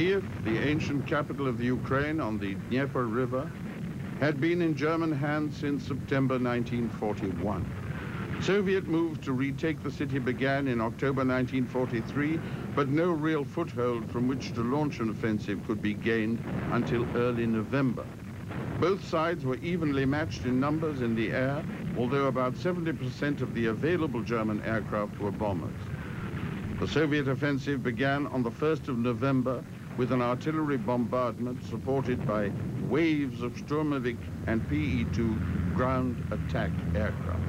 Kiev, the ancient capital of the Ukraine on the Dnieper River, had been in German hands since September 1941. Soviet moves to retake the city began in October 1943, but no real foothold from which to launch an offensive could be gained until early November. Both sides were evenly matched in numbers in the air, although about 70% of the available German aircraft were bombers. The Soviet offensive began on the 1st of November with an artillery bombardment supported by waves of Sturmovik and PE-2 ground attack aircraft.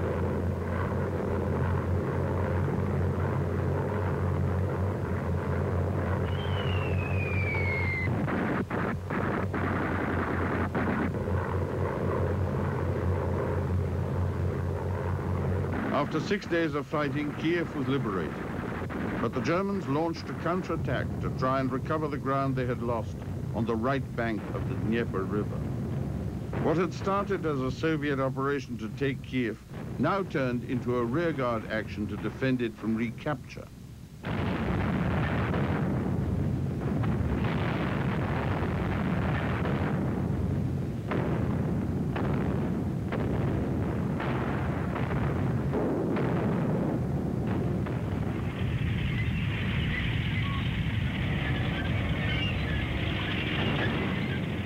After 6 days of fighting, Kiev was liberated. But the Germans launched a counterattack to try and recover the ground they had lost on the right bank of the Dnieper River. What had started as a Soviet operation to take Kiev now turned into a rearguard action to defend it from recapture.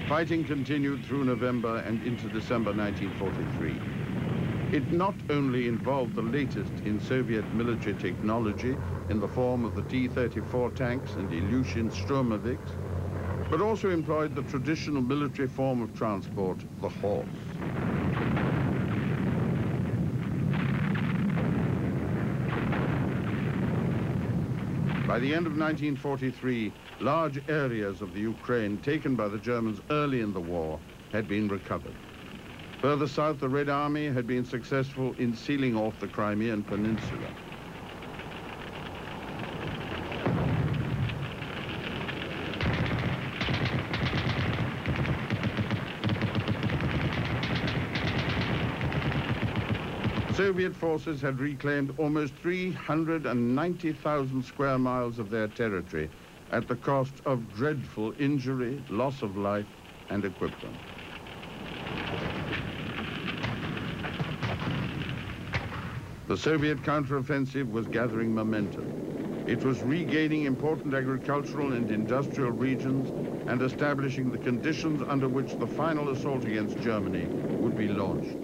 Fighting continued through November and into December 1943. It not only involved the latest in Soviet military technology in the form of the T-34 tanks and Ilyushin Sturmoviks, but also employed the traditional military form of transport, the horse. By the end of 1943, large areas of the Ukraine taken by the Germans early in the war had been recovered. Further south, the Red Army had been successful in sealing off the Crimean Peninsula. Soviet forces had reclaimed almost 390,000 square miles of their territory at the cost of dreadful injury, loss of life, and equipment. The Soviet counteroffensive was gathering momentum. It was regaining important agricultural and industrial regions and establishing the conditions under which the final assault against Germany would be launched.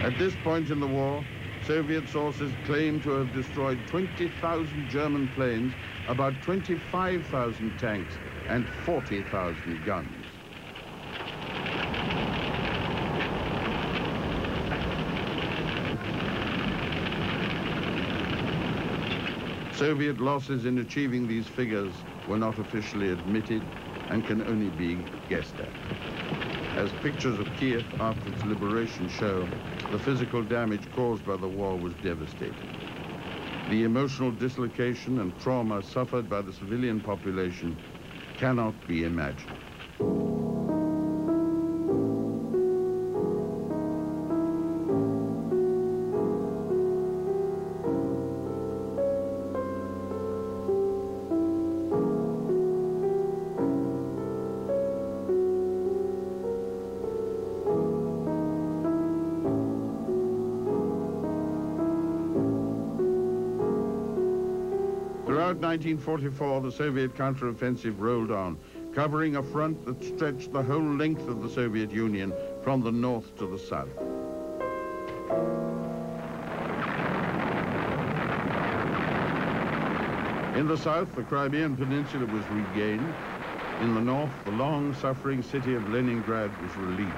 At this point in the war, Soviet sources claim to have destroyed 20,000 German planes, about 25,000 tanks, and 40,000 guns. Soviet losses in achieving these figures were not officially admitted and can only be guessed at. As pictures of Kiev after its liberation show, the physical damage caused by the war was devastating. The emotional dislocation and trauma suffered by the civilian population cannot be imagined. Throughout 1944, the Soviet counteroffensive rolled on, covering a front that stretched the whole length of the Soviet Union from the north to the south. In the south, the Crimean Peninsula was regained. In the north, the long-suffering city of Leningrad was relieved.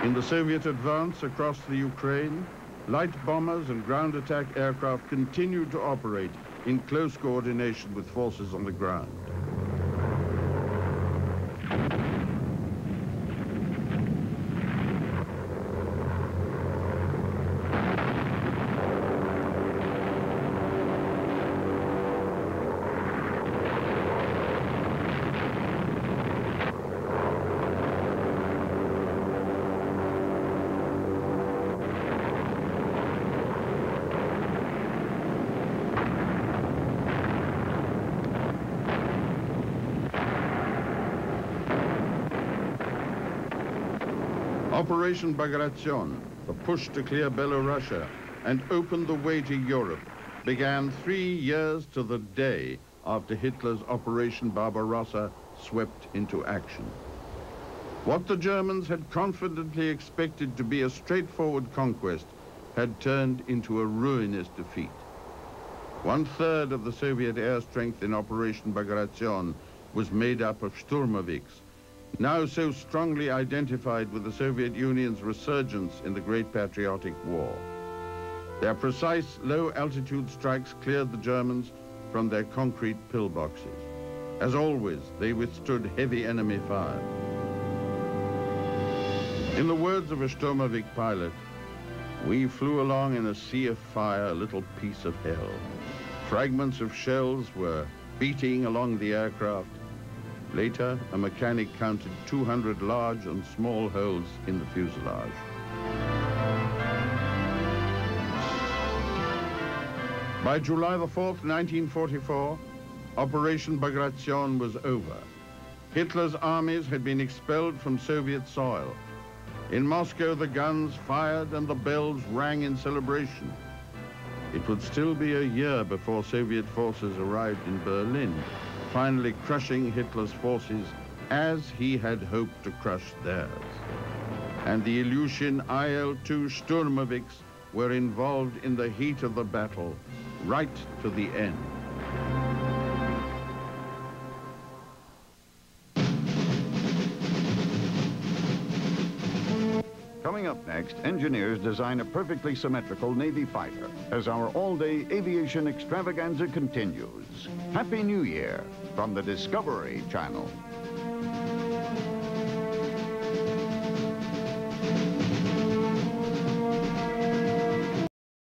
In the Soviet advance across the Ukraine, light bombers and ground attack aircraft continued to operate in close coordination with forces on the ground. Operation Bagration, the push to clear Belorussia and open the way to Europe, began 3 years to the day after Hitler's Operation Barbarossa swept into action. What the Germans had confidently expected to be a straightforward conquest had turned into a ruinous defeat. 1/3 of the Soviet air strength in Operation Bagration was made up of Sturmoviks, now so strongly identified with the Soviet Union's resurgence in the Great Patriotic War. Their precise low-altitude strikes cleared the Germans from their concrete pillboxes. As always, they withstood heavy enemy fire. In the words of a Sturmovik pilot, "We flew along in a sea of fire, a little piece of hell. Fragments of shells were beating along the aircraft. Later, a mechanic counted 200 large and small holes in the fuselage." By July the 4th, 1944, Operation Bagration was over. Hitler's armies had been expelled from Soviet soil. In Moscow, the guns fired and the bells rang in celebration. It would still be a year before Soviet forces arrived in Berlin, finally crushing Hitler's forces as he had hoped to crush theirs. And the Ilyushin IL-2 Sturmoviks were involved in the heat of the battle, right to the end. Coming up next, engineers design a perfectly symmetrical Navy fighter as our all-day aviation extravaganza continues. Happy New Year from the Discovery Channel.